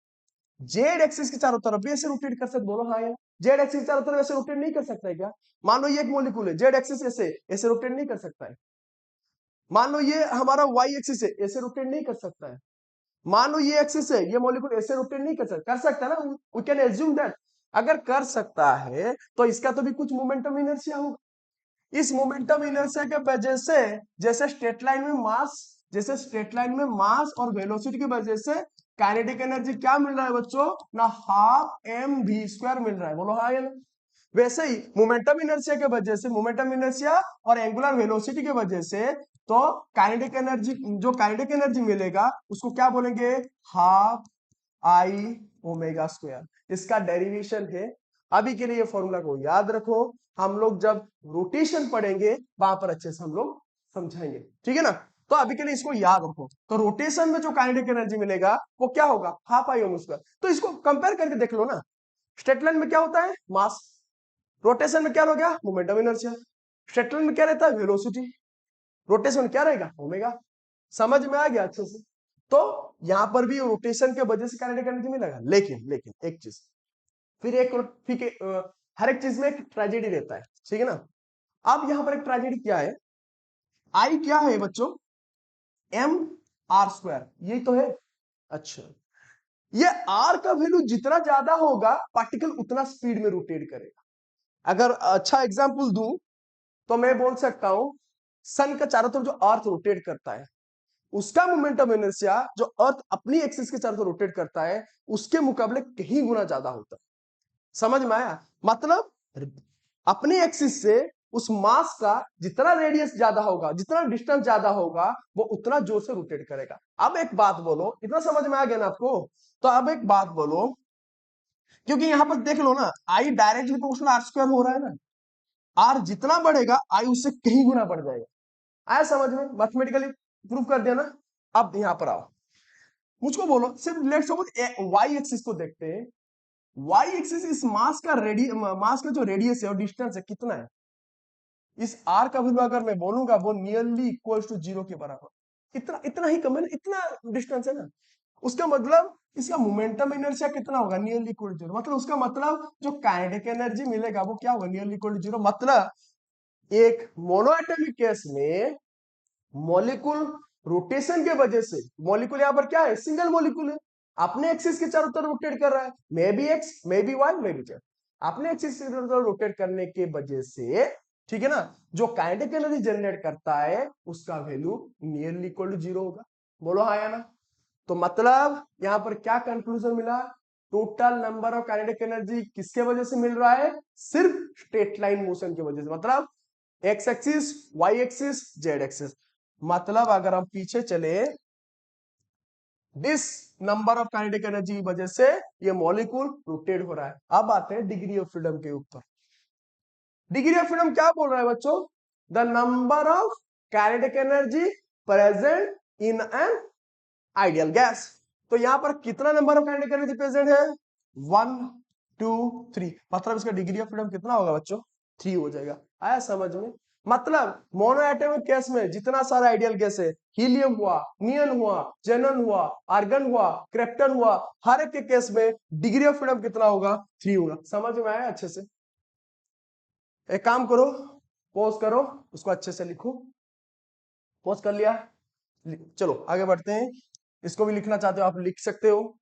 जेड एक्सिस के चारों तरफ भी ऐसे रोटेट कर सकता है। बोलो हाँ या जेड एक्सिस के चारों तरफ ऐसे रोटेट नहीं कर सकता है क्या? मान लो ये एक मॉलिक्यूल है, जेड एक्सिस ऐसे ऐसे रोटेट नहीं कर सकता है। मान लो ये हमारा वाई एक्सिस है, ऐसे रोटेट नहीं कर सकता है। मान लो ये एक्सिस है, ये मॉलिक्यूल ऐसे रोटेट नहीं कर सकता है ना, वी कैन एज्यूम दैट। अगर कर सकता है तो इसका तो भी कुछ मोमेंटम इनर्शिया होगा। इस मोमेंटम इनर्शिया के वजह से जैसे स्ट्रेट लाइन में मास, जैसे स्ट्रेट लाइन में मास और वेलोसिटी की वजह से काइनेटिक एनर्जी क्या मिल रहा है बच्चों ना, हाफ एम वी स्क्वायर मिल रहा है। बोलो हाँ या ना? वैसे ही मोमेंटम इनर्शिया के वजह से, मोमेंटम इनर्शिया और एंगुलर वेलोसिटी की वजह से तो काइनेटिक एनर्जी, जो काइनेटिक एनर्जी मिलेगा उसको क्या बोलेंगे, हाफ आई ओमेगा स्क्वायर। इसका डेरिवेशन है। अभी के लिए ये फॉर्मूला को याद रखो, हम लोग जब रोटेशन पढ़ेंगे वहां पर अच्छे से हम लोग समझाएंगे, ठीक है ना। तो अभी के लिए इसको याद रखो। तो रोटेशन में जो काइनेटिक एनर्जी मिलेगा वो क्या होगा, हाफ आई ओमेगा स्क्वायर। तो इसको कंपेयर करके देख लो ना, स्ट्रेट लाइन में क्या होता है, मास, रोटेशन में क्या हो गया, मोमेंटम इनर्शिया। स्ट्रेट लाइन में क्या रहता है, वेलोसिटी, रोटेशन क्या रहेगा, ओमेगा। समझ में आ गया अच्छे से। तो यहां पर भी रोटेशन के वजह से काइनेटिक एनर्जी मिलेगा, लेकिन लेकिन एक चीज, फिर एक ठीक है, हर एक चीज में एक ट्रेजेडी रहता है, ठीक है ना। अब यहां पर एक ट्रेजेडी क्या है, आई क्या है बच्चों, एम आर स्क्वायर, यही तो है। अच्छा, ये आर का वैल्यू जितना ज्यादा होगा पार्टिकल उतना स्पीड में रोटेट करेगा। अगर अच्छा एग्जांपल दूं तो मैं बोल सकता हूं सन का चारों तरफ जो अर्थ रोटेट करता है उसका मोमेंटम इनर्शिया जो अर्थ अपनी एक्सिस के चारों तरफ रोटेट करता है उसके मुकाबले कहीं गुना ज्यादा होता है। समझ में आया, मतलब अपने एक्सिस से उस मास का जितना रेडियस ज्यादा होगा, जितना डिस्टेंस ज्यादा होगा, वो उतना जोर से रोटेट करेगा। अब एक बात बोलो, इतना समझ में आ गया ना आपको। तो अब एक बात बोलो, क्योंकि यहां पर देख लो ना, I directly proportional R square हो रहा है ना, आर जितना बढ़ेगा आई उससे कहीं गुना बढ़ जाएगा। आया समझ में, मैथमेटिकली प्रूव कर दिया ना। अब यहां पर आओ, मुझको बोलो सिर्फ लेट्स सपोज वाई एक्सिस को देखते हैं। वाई एक्सिस इस मास का मास का जो रेडियस है और डिस्टेंस है कितना है, इस आर का वैल्यू अगर मैं बोलूंगा वो नियरली इक्वल टू जीरो के बराबर, इतना इतना ही कम है ना, इतना डिस्टेंस है ना। उसका मतलब इसका मोमेंटम इनर्शिया कितना होगा, नियरली इक्वल टू जीरो। मतलब उसका मतलब जो काइनेटिक एनर्जी मिलेगा वो क्या होगा, नियरली इक्वल टू जीरो। मतलब एक मोनोएटॉमिक केस में मॉलिक्यूल रोटेशन के वजह से, मॉलिक्यूल यहां पर क्या है, सिंगल मॉलिक्यूल है, अपने एक्सिस के चारों तरफ रोटेट कर रहा है, may be X may be Y may be Z, अपने एक्सिस के चारों तरफ रोटेट करने के वजह से, ठीक है ना, जो काइनेटिक एनर्जी जनरेट करता है उसका value nearly equal to zero होगा। बोलो हाँ या ना। तो मतलब यहां पर क्या कंक्लूजन मिला, total number of kinetic energy किसके वजह से मिल रहा है, सिर्फ स्ट्रेट लाइन मोशन की वजह से। मतलब X axis, Y axis, Z axis. मतलब अगर हम पीछे चले, this number of kinetic energy की वजह से ये मॉलिक्यूल रोटेट हो रहा है। अब आते हैं डिग्री ऑफ फ्रीडम के ऊपर। डिग्री ऑफ फ्रीडम क्या बोल रहा है बच्चों, the number of kinetic energy present in an ideal gas. तो यहां पर कितना number of kinetic energy present है, 1 2 3। मतलब इसका डिग्री ऑफ फ्रीडम कितना होगा बच्चों, 3 हो जाएगा। आया समझ में। मतलब मोनोएटॉमिक केस में जितना सारा आइडियल गैस है, हीलियम हुआ, नियन हुआ, जेनन हुआ, आर्गन हुआ, क्रिप्टन हुआ, हर एक के केस में डिग्री ऑफ फ्रीडम कितना होगा, 3 होगा। समझ में आया अच्छे से। एक काम करो, पॉज करो, उसको अच्छे से लिखो। पॉज कर लिया, चलो आगे बढ़ते हैं। इसको भी लिखना चाहते हो आप लिख सकते हो,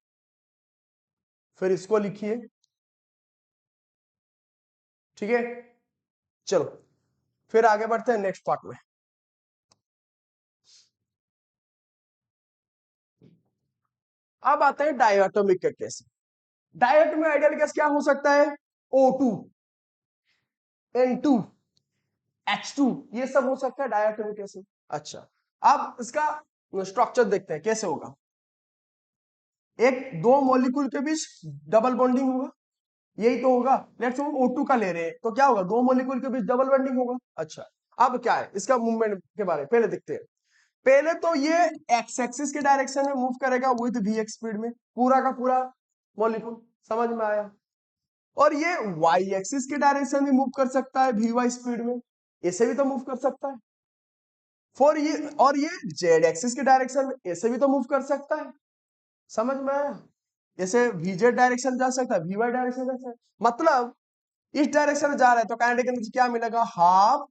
फिर इसको लिखिए, ठीक है। चलो फिर आगे बढ़ते हैं नेक्स्ट पार्ट में। अब आते हैं डायटोमिक के केस। डायटोमिक आइडियल गैस क्या हो सकता है, O2, N2, H2, ये सब हो सकता है डायटोमिक केस में। अच्छा, अब इसका स्ट्रक्चर देखते हैं कैसे होगा। एक दो मॉलिक्यूल के बीच डबल बॉन्डिंग होगा, यही तो होगा। लेट्स सपोज O2 का ले रहे हैं तो क्या होगा, दो मॉलिक्यूल के बीच डबल बॉन्डिंग होगा। अच्छा, अब क्या है इसका मूवमेंट के बारे में पहले देखते हैं। पहले तो ये एक्स एक्सिस के डायरेक्शन में मूव करेगा विद वी एक्स स्पीड में, पूरा का पूरा मॉलिक्यूल, समझ में आया। और ये वाई एक्सिस के डायरेक्शन में मूव कर सकता है वी वाई स्पीड में, ऐसे भी तो मूव कर सकता है। फॉर ये, और ये जेड एक्सिस के डायरेक्शन में ऐसे भी तो मूव कर सकता है, समझ में आया। जैसे वीजेड डायरेक्शन जा सकता है, वी वाई डायरेक्शन जा सकता है, मतलब इस डायरेक्शन में जा रहा है तो काइनेटिक एनर्जी क्या मिलेगा, half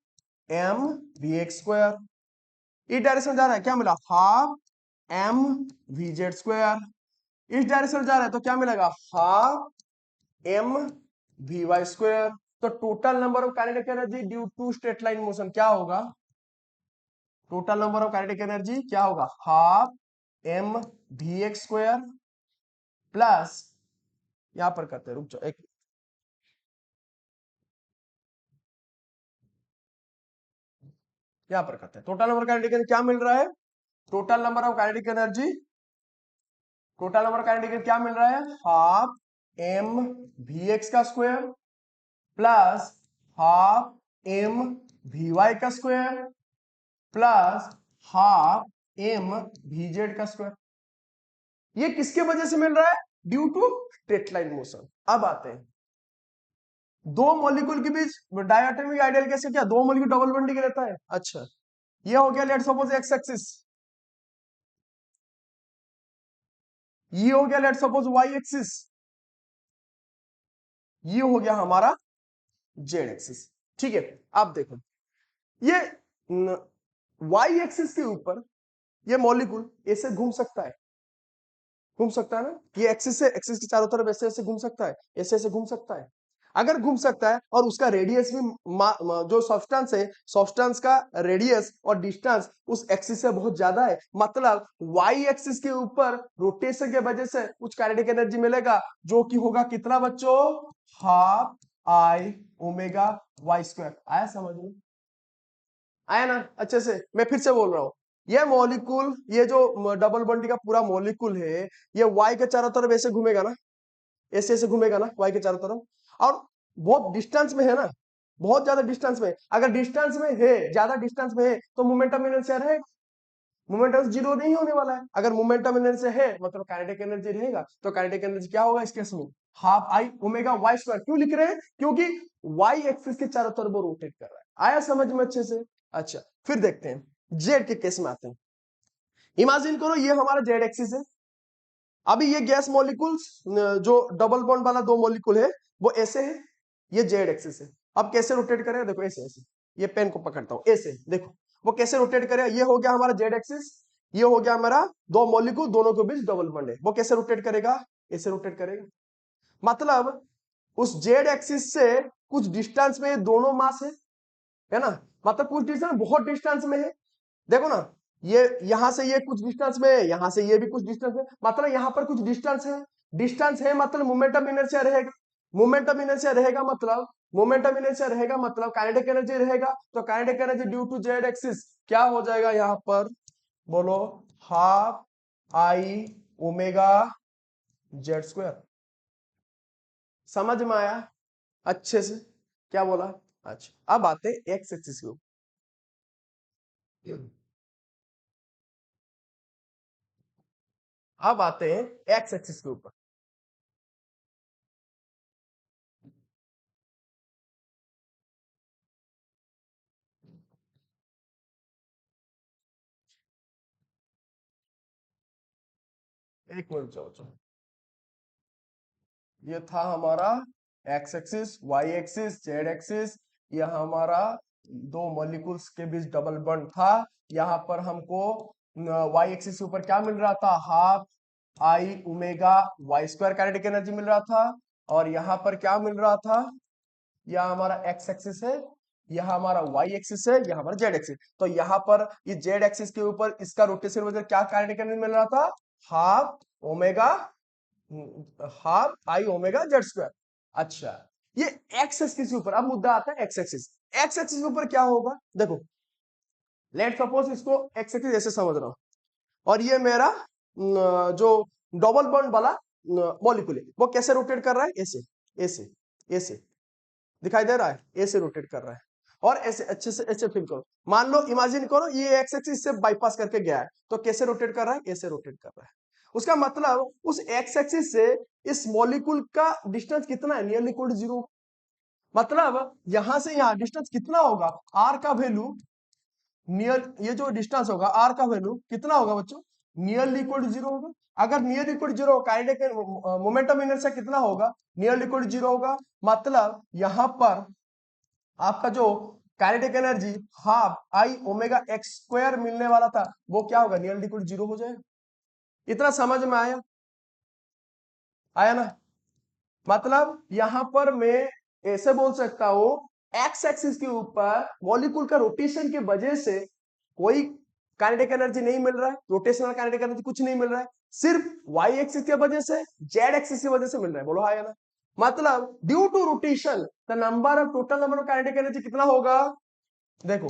M V X square. इस डायरेक्शन में जा रहा है क्या मिला, half M V Z square. इस डायरेक्शन में जा रहा है तो क्या मिलेगा, half M V Y square. तो total number of kinetic energy due to straight line motion क्या होगा, total number of kinetic energy क्या होगा, half M V X square plus, यहां पर करते हैं, रुक जाओ एक, यहां पर करते हैं, टोटल नंबर काइनेटिक एनर्जी क्या मिल रहा है, total number of kinetic energy, total number kinetic energy क्या मिल रहा है, हाफ एम वी एक्स का square plus half M V Y का square plus half M V Z का स्क्वायर। ये किसके वजह से मिल रहा है, due to straight line motion. अब आते हैं दो मॉलिक्यूल के बीच डायटोमिक आइडियल कैसे, क्या दो मॉलिक्यूल डबल बॉन्डिंग रहता है। अच्छा, ये हो गया लेट्स सपोज एक्स एक्सिस, ये हो गया लेट्स सपोज वाई एक्सिस, ये हो गया हमारा जेड एक्सिस। ठीक है, अब देखो ये वाई एक्सिस के ऊपर ये मॉलिक्यूल ऐसे घूम सकता है, घूम सकता है ना, ये एक्सिस से एक्सिस के चारों तरफ ऐसे ऐसे घूम सकता है, ऐसे ऐसे घूम सकता है। अगर घूम सकता है और उसका रेडियस भी जो सब्सटेंस है, सब्सटेंस का रेडियस और डिस्टेंस उस एक्सिस से बहुत ज्यादा है, मतलब वाई एक्सिस के ऊपर रोटेशन के वजह से कुछ काइनेटिक एनर्जी मिलेगा, जो कि होगा कितना बच्चों, half I omega Y square. आया समझ में, आया ना अच्छे से। मैं फिर से बोल रहा हूं, ये मॉलिक्यूल, ये जो डबल बॉन्डिंग का पूरा मॉलिक्यूल है, ये वाई के चारों तरफ ऐसे घूमेगा ना, ऐसे ऐसे घूमेगा ना वाई के चारों तरफ, और बहुत डिस्टेंस में है ना, बहुत ज्यादा डिस्टेंस में। अगर डिस्टेंस में है, ज्यादा डिस्टेंस में है तो मोमेंटम इनर्शिया रहेगा, मोमेंटम जीरो नहीं होने वाला है। अगर मोमेंटम इनर्शिया है मतलब काइनेटिक एनर्जी रहेगा, तो काइनेटिक एनर्जी क्या होगा इस केस में, half I omega Y square. क्यों लिख रहे हैं, क्योंकि वाई एक्सिस के चारों तरफ वो रोटेट कर रहा है। आया समझ में अच्छे से। अच्छा, फिर देखते हैं जेड के केस में आते हैं। इमेजिन करो ये हमारा जेड एक्सिस है, अभी ये गैस मॉलिक्यूल्स जो डबल बॉन्ड वाला दो मॉलिक्यूल है वो ऐसे है, ये जेड एक्सिस है। अब कैसे रोटेट करेगा, देखो ऐसे ऐसे, ये पेन को पकड़ता हूं ऐसे, देखो वो कैसे रोटेट करेगा। ये हो गया हमारा जेड एक्सिस, ये हो गया हमारा दो मॉलिक्यूल, दोनों के बीच डबल बॉन्ड है, वो कैसे रोटेट करेगा, ऐसे रोटेट करेगा। मतलब उस जेड एक्सिस से कुछ डिस्टेंस में ये दोनों मास है ना, मतलब कुछ डिस्टेंस, बहुत डिस्टेंस में है। देखो ना, ये यहां से ये कुछ डिस्टेंस में है, यहां से ये भी कुछ डिस्टेंस है, मतलब यहां पर कुछ डिस्टेंस है, डिस्टेंस है मतलब मोमेंटम इनर्शिया रहेगा, मोमेंटम इनर्शिया रहेगा मतलब, मोमेंटम इनर्शिया रहेगा मतलब काइनेटिक एनर्जी रहेगा। तो kinetic energy due to Z axis क्या हो जाएगा यहां पर, बोलो, half I omega Z square. समझ में आया अच्छे से क्या बोला। अच्छा, अब आते हैं एक्स एक्सिस के ऊपर, अब आते हैं एक्स एक्सिस के ऊपर। एक मिनट जाओ, ये था हमारा X axis, Y axis, Z axis, यह हमारा दो मॉलिक्यूल्स के बीच डबल बॉन्ड था। यहाँ पर हमको वाई एक्सिस के ऊपर क्या मिल रहा था, half I omega Y square kinetic energy मिल रहा था। और यहाँ पर क्या मिल रहा था, यह हमारा एक्स एक्सिस है, यह हमारा वाई एक्सिस है, यह हमारा जेड एक्सिस। तो यहाँ पर ये जेड एक्सिस के ऊपर इसका रोटेशन वजह क्या काइनेटिक एनर्जी मिल रहा था, half omega, half I omega Z square. अच्छा, ये एक्स एक्सिस के ऊपर, अब मुद्दा आता है एक्स एक्सिस। एक्स एक्सिस के ऊपर क्या होगा, देखो लेट सपोज इसको एक्स एक्सिस ऐसे समझ रहा हूं, और ये मेरा जो डबल बॉन्ड वाला मॉलिक्यूल है, वो कैसे रोटेट कर रहा है, ऐसे ऐसे ऐसे दिखाई दे रहा है, ऐसे रोटेट कर रहा है। और ऐसे अच्छे से ऐसे फील करो, मान लो इमेजिन करो ये एक्स एक्सिस से बाईपास करके गया है, तो कैसे रोटेट कर रहा है, ऐसे रोटेट कर रहा है। उसका मतलब उस एक्स एक्सिस से इस मॉलिक्यूल का डिस्टेंस कितना है, नियरली इक्वल टू 0। मतलब यहां से यहां डिस्टेंस कितना होगा, आर का वैल्यू नियर, ये जो डिस्टेंस होगा आर का वैल्यू कितना होगा बच्चों, नियरली इक्वल टू 0 होगा। अगर near equal to 0, kinetic momentum inertia कितना होगा, नियरली इक्वल टू 0 होगा। मतलब यहां पर आपका जो kinetic energy half I omega X square मिलने वाला था, वो क्या होगा, नियरली इक्वल टू 0 हो जाएगा। इतना समझ में आया, आया ना। मतलब यहां पर मैं ऐसे बोल सकता हूं, एक्स एक्सिस के ऊपर मॉलिक्यूल का रोटेशन की वजह से कोई काइनेटिक एनर्जी नहीं मिल रहा है, रोटेशनल काइनेटिक एनर्जी कुछ नहीं मिल रहा है, सिर्फ वाई एक्सिस की वजह से, जेड एक्सिस की वजह से मिल रहा है। बोलो हाँ या ना। मतलब due to rotation the number of total number of kinetic energy कितना होगा, देखो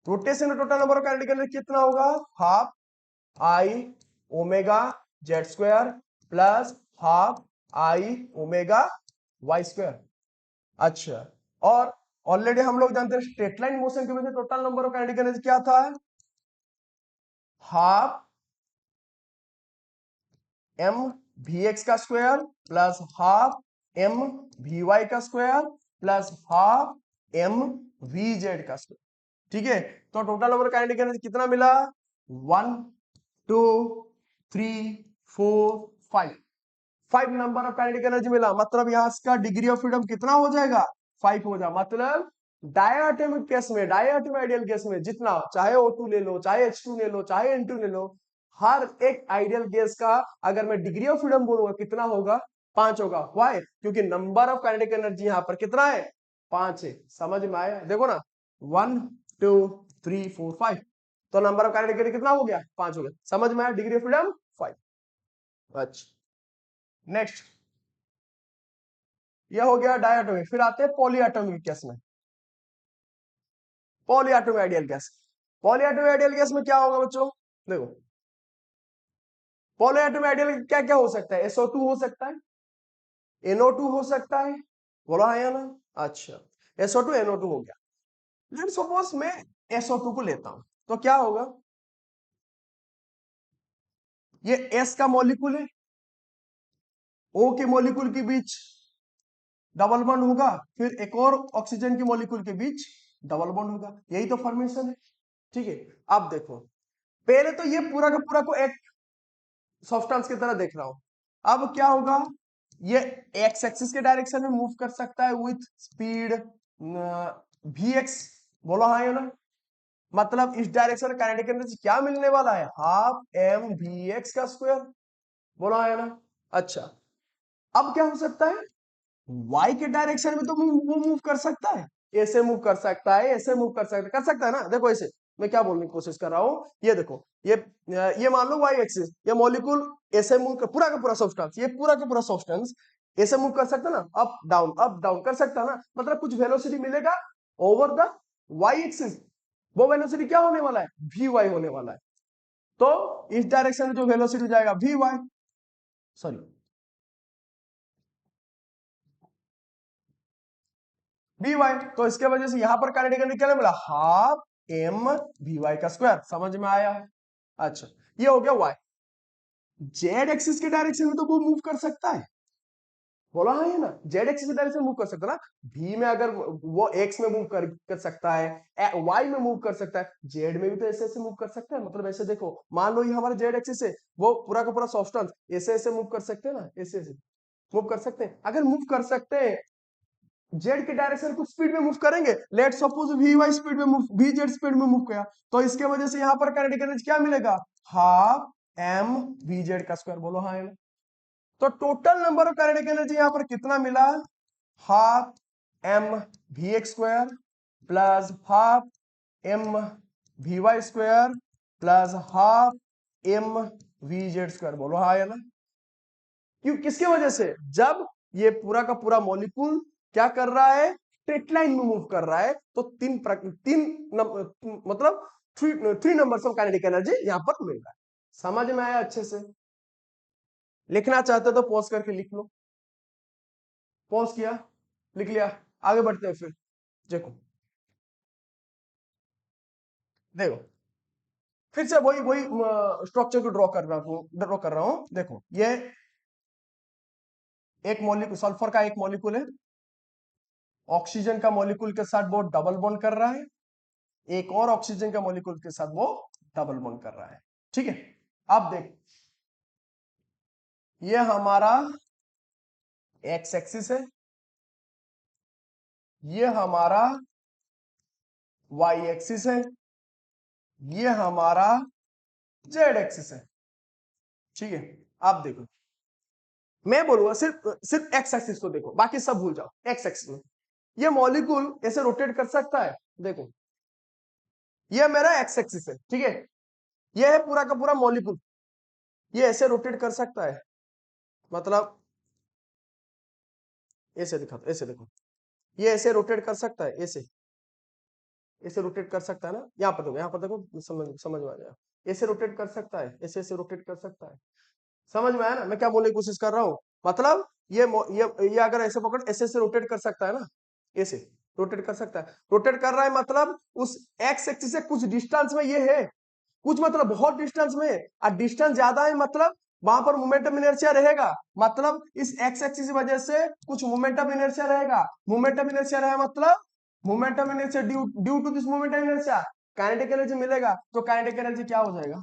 rotation total number of kinetic energy कितना होगा, half I omega Z square plus half I omega Y square. अच्छा, और ऑलरेडी हम लोग जानते हैं स्ट्रेट लाइन मोशन की वजह से total number of kinetic energy क्या था, हाफ एम वी एक्स का square plus half M V Y का square plus half M V Z का स्क्वायर। ठीक है, तो टोटल नंबर काइनेटिक एनर्जी कितना मिला, 1 2 3 4 5, 5 नंबर ऑफ काइनेटिक एनर्जी मिला। मतलब यहाँ इसका डिग्री ऑफ फ्रीडम कितना हो जाएगा, 5 हो जाएगा। मतलब डायटोमिक केस में, डायटोमिक आइडियल केस में जितना, चाहे O2 ले लो, चाहे H2 ले लो, चाहे N2 ले लो, हर एक आइडियल गैस का अगर मैं डिग्री ऑफ फ्रीडम बोलूंगा कितना होगा, 5 होगा। व्हाई, क्योंकि नंबर ऑफ काइनेटिक एनर्जी यहाँ पर कितना है, 5 है। समझ में आया, देखो ना 1 2 3 4 5, तो नंबर ऑफ काइनेटिक एनर्जी कितना हो गया, 5 हो गया। समझ में आया, डिग्री ऑफ फ्रीडम 5। अच्छा, नेक्स्ट ये हो गया डायटोमिक। फिर आते हैं पॉलीएटॉमिक गैस में। Polyatomic ideal gas, polyatomic ideal gas में क्या होगा बच्चों, देखो पॉलीएटॉमिक आइडियल क्या क्या हो सकता है, SO2 हो सकता है, NO2 हो सकता है, बोला है या ना। अच्छा, SO2 NO2 हो गया। लेट्स सपोज मैं SO2 को लेता हूं, तो क्या होगा, ये S का मॉलिक्यूल है, O के मॉलिक्यूल के बीच डबल बॉन्ड होगा, फिर एक और ऑक्सीजन के मॉलिक्यूल के बीच डबल बॉन्ड होगा, यही तो फॉर्मेशन है। ठीक है, अब देखो पहले तो ये पूरा का पूरा को एक सब्सटेंस की तरह देख रहा हूं। अब क्या होगा, ये एक्स एक्सिस के डायरेक्शन में मूव कर सकता है विथ स्पीड vx, बोलो हाँ या ना। मतलब इस डायरेक्शन में काइनेटिक एनर्जी क्या मिलने वाला है, हाफ एम वी एक्स का स्क्वायर, बोलो हाँ या ना। अच्छा, अब क्या हो सकता है, y के डायरेक्शन में तो वो मूव कर सकता है, ऐसे मूव कर सकता है, ऐसे मूव कर सकता है ना। देखो ऐसे, मैं क्या बोलने की कोशिश कर रहा हूं, ये देखो ये मान लो y एक्सिस, ये मॉलिक्यूल ऐसे मूव कर, पूरा का पूरा सब्सटेंस, ये पूरा का पूरा सब्सटेंस ऐसे मूव कर सकता ना, अप डाउन कर सकता ना। मतलब कुछ वेलोसिटी मिलेगा ओवर द y एक्सिस, वो वेलोसिटी क्या होने वाला है, vy होने वाला है। तो इस डायरेक्शन में जो वेलोसिटी जाएगा vy, सॉरी बी वाई, तो इसके वजह से यहां पर काइनेटिक एनर्जी क्या मिला, हाफ एम वी वाई का स्क्वायर। समझ में आया है। अच्छा, ये हो गया वाई। जेड एक्सिस के डायरेक्शन में तो वो मूव कर सकता है, बोला है ना, जेड एक्सिस के डायरेक्शन मूव कर सकता है ना। भी में अगर वो एक्स में मूव कर सकता है, वाई में मूव कर सकता है, जेड में भी तो ऐसे ऐसे मूव कर सकता है। मतलब ऐसे देखो, मान लो ये हमारा जेड एक्सिस है, वो पूरा का पूरा सब्सटेंस ऐसे ऐसे मूव कर सकते हैं ना, ऐसे ऐसे मूव कर सकते हैं। अगर मूव कर सकते हैं, जेड के डायरेक्शन कुछ स्पीड में मूव करेंगे, let suppose V Y speed में मूव, वी जेड स्पीड में मूव किया, तो इसके वजह से यहां पर काइनेटिक एनर्जी क्या मिलेगा, हाफ एम वी जेड का स्क्वायर, बोलो हाँ। तो total number of kinetic energy यहां पर कितना मिला, half M V X square plus half M V Y square plus half M V Z square, बोलो हाँ या ना। क्यों, किसके वजह से, जब ये पूरा का पूरा मॉलिक्यूल क्या कर रहा है, स्ट्रेट लाइन में मूव कर रहा है, तो मतलब three numbers of kinetic energy यहां पर मिल रहा है। समझ में आया अच्छे से। लिखना चाहते हो तो पॉज करके लिख लो। पॉज किया, लिख लिया, आगे बढ़ते हैं। फिर देखो, देखो फिर से वही वही स्ट्रक्चर को ड्रॉ कर रहा हूं। देखो ये एक मॉलिक्यूल, सल्फर का एक मॉलिक्यूल है, ऑक्सीजन का मॉलिक्यूल के साथ वो डबल बॉन्ड कर रहा है, एक और ऑक्सीजन का मॉलिक्यूल के साथ वो डबल बॉन्ड कर रहा है। ठीक है, अब देख, ये हमारा एक्स एक्सिस है, ये हमारा वाई एक्सिस है, ये हमारा जेड एक्सिस है। ठीक है, अब देखो, मैं बोलूंगा सिर्फ सिर्फ एक्स एक्सिस को देखो, बाकी सब भूल जाओ। एक्स एक्सिस में ये मॉलिक्यूल ऐसे रोटेट कर सकता है। देखो ये मेरा एक्स एक्सिस है, ठीक है, ये है पूरा का पूरा मॉलिक्यूल, ये ऐसे रोटेट कर सकता है। मतलब ऐसे दिखा, ऐसे देखो, ये ऐसे रोटेट कर सकता है, ऐसे ऐसे रोटेट कर सकता है ना, यहाँ पर देखो, यहाँ पर देखो, समझ समझ में आ जाएगा। ऐसे रोटेट कर सकता है, ऐसे ऐसे रोटेट कर सकता है। समझ में आया ना मैं क्या बोलने की कोशिश कर रहा हूँ? मतलब ये अगर ऐसे पकड़, ऐसे ऐसे रोटेट कर सकता है ना, ऐसे रोटेट कर सकता है। रोटेट कर रहा है मतलब उस एक्स एक्सिस से कुछ डिस्टेंस में ये है, कुछ मतलब बहुत डिस्टेंस में है, और डिस्टेंस ज्यादा है मतलब वहां पर मोमेंटम इनर्शिया रहेगा। मतलब इस एक्स एक्सिस की वजह से कुछ मोमेंटम इनर्शिया रहेगा। मोमेंटम इनर्शिया रहे मतलब momentum inertia due due to this momentum inertia kinetic energy मिलेगा। तो काइनेटिक एनर्जी क्या हो जाएगा?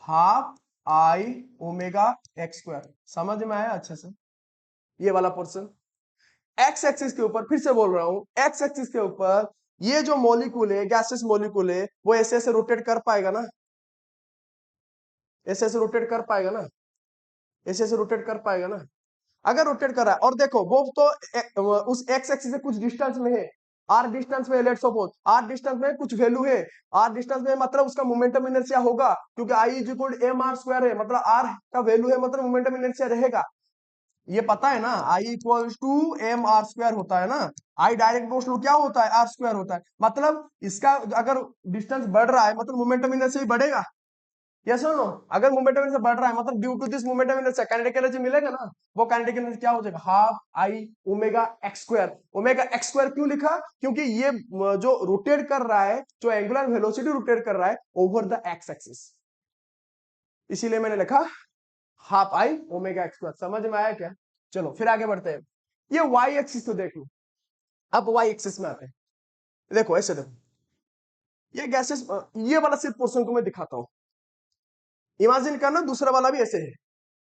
Half I omega X square. समझ में आया अच्छे से ये वाला पोर्शन? एक्स एक्सिस के ऊपर, फिर से बोल रहा हूं, एक्स एक्सिस के ऊपर ये जो मॉलिक्यूल है, गैसेस मॉलिक्यूल है, वो ऐसे ऐसे रोटेट कर पाएगा ना, ऐसे ऐसे रोटेट कर पाएगा ना, ऐसे ऐसे रोटेट कर पाएगा ना। अगर रोटेट कर रहा है, और देखो वो तो उस एक्स एक्सिस से कुछ डिस्टेंस में है, आर डिस्टेंस में, लेट्स सपोज आर डिस्टेंस में कुछ वैल्यू है, आर डिस्टेंस में मतलब उसका मोमेंटम इनर्शिया होगा, क्योंकि I is equal to M R square है, मतलब आर का वैल्यू है, मतलब मोमेंटम इनर्शिया रहेगा। ये पता है ना, I equal to M R square होता है ना, आई डायरेक्ट मोशन क्या होता है? आर स्क्वायर होता है। मतलब इसका अगर डिस्टेंस बढ़ रहा है मतलब मोमेंटम इनर्शिया भी बढ़ेगा। यस और नो? अगर मोमेंटम इनर्शिया बढ़ रहा है मतलब due to this momentum inertia kinetic energy मिलेगा ना। वो काइनेटिक एनर्जी क्या हो जाएगा? Half I omega X square. Omega X square क्यों लिखा? क्योंकि ये जो रोटेट कर रहा है, जो एंगुलर वेलोसिटी रोटेट कर रहा है ओवर द एक्स एक्सिस, इसीलिए मैंने लिखा half I omega X square. समझ में आया क्या? चलो फिर आगे बढ़ते हैं। ये वाई एक्सिस तो देख लो, अब वाई एक्सिस में आते हैं। देखो ऐसे देखो, ये गैसेस, ये वाला सिर्फ पोर्शन को मैं दिखाता हूं। इमेजिन करना दूसरा वाला भी ऐसे है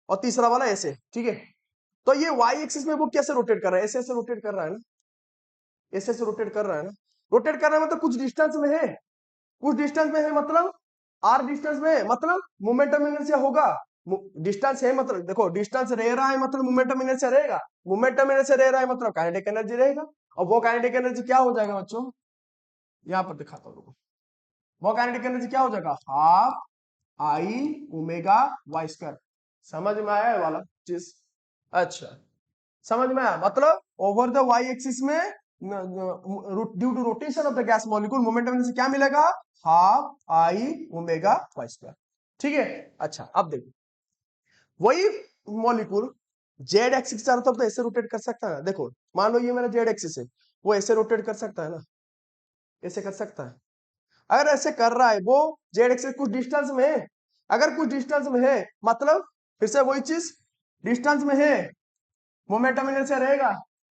और तीसरा वाला ऐसे, ठीक है? तो ये वाई एक्सिस में वो कैसे रोटेट कर रहा है? ऐसे ऐसे रोटेट कर रहा है ना, ऐसे ऐसे रोटेट कर रहा है ना। रोटेट कर रहा है मतलब कुछ डिस्टेंस में है, कुछ डिस्टेंस में है मतलब आर डिस्टेंस में है, मतलब मोमेंटम इनर्शिया होगा। डिस्टेंस है मतलब देखो, डिस्टेंस रह रहा है मतलब मोमेंटम इनर्शिया रहेगा, मोमेंटम इनर्शिया रह रहा है मतलब काइनेटिक एनर्जी रहेगा। और वो काइनेटिक एनर्जी क्या हो जाएगा बच्चों? यहां पर दिखाता हूं, वो काइनेटिक एनर्जी क्या हो जाएगा? Half I omega Y square. समझ में आया है वाला चीज? अच्छा, समझ में आया? मतलब ओवर द वाई एक्सिस में due to rotation of the gas molecule momentum energy क्या मिलेगा? Half I omega Y square. ठीक है, अच्छा अब देखो, वही मॉलिक्यूल जेड एक्सिस चारों तरफ तो ऐसे रोटेट कर सकता है ना। देखो मान लो ये मेरा जेड एक्सिस है, वो ऐसे रोटेट कर सकता है ना, ऐसे कर सकता है। अगर ऐसे कर रहा है वो जेड एक्सिस कुछ डिस्टेंस में है, अगर कुछ डिस्टेंस में है मतलब फिर से वही चीज, डिस्टेंस में है मोमेंटम इनर्शिया रहेगा,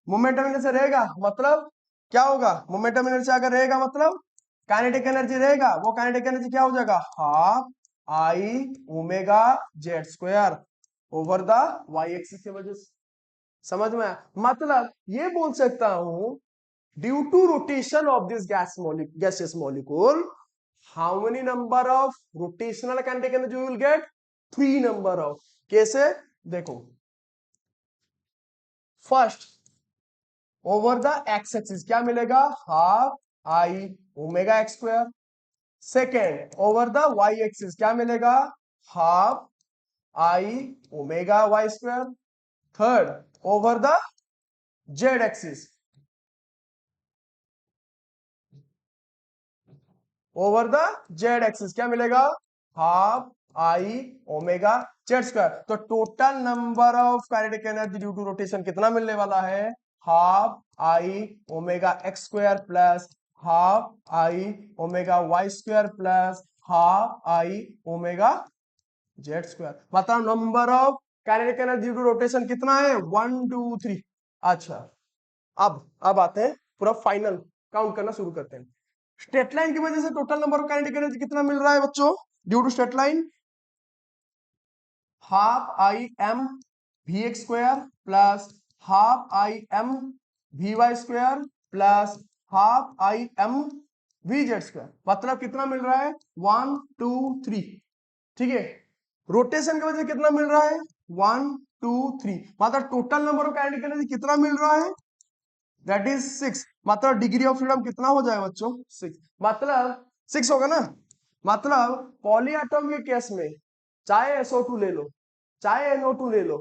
मोमेंटम इनर्शिया रहेगा मतलब क्या होगा? मोमेंटम इनर्शिया अगर रहेगा मतलब काइनेटिक एनर्जी रहेगा। वो काइनेटिक एनर्जी क्या हो जाएगा? Half I omega Z square over the Y axis की वजह से। समझ में आया? मतलब ये बोल सकता हूं, due to rotation of this gaseous molecule, how many number of rotational kinetic energy you will get? 3 number of। कैसे? देखो, first over the X axis क्या मिलेगा? Half I omega X square. Second over the Y axis क्या मिलेगा? Half I omega Y square. Third over the Z axis, over the Z axis क्या मिलेगा? Half I omega Z square. तो total number of kinetic energy due to rotation कितना मिलने वाला है, half I omega X square plus half I omega Y square plus half I omega Z square. मतलब number of kinetic energy due to rotation कितना है, 1 2 3। अच्छा, अब आते हैं पूरा फाइनल काउंट करना शुरू करते हैं। स्ट्रेट लाइन की वजह से total number of kinetic energy कितना मिल रहा है बच्चों, due to straight line, half I M V X square plus half I M V Y square plus half I M V Z square. मतलब कितना मिल रहा है, 1 2 3। ठीक है, रोटेशन की वजह से कितना मिल रहा है, 1 2 3। मतलब total number of kinetic energy कितना मिल रहा है, दैट इज 6। मतलब डिग्री ऑफ फ्रीडम कितना हो जाएगा बच्चों, 6। मतलब 6 होगा ना। मतलब पॉलीएटॉमिक केस में चाहे SO2 ले लो चाहे NO2 ले लो,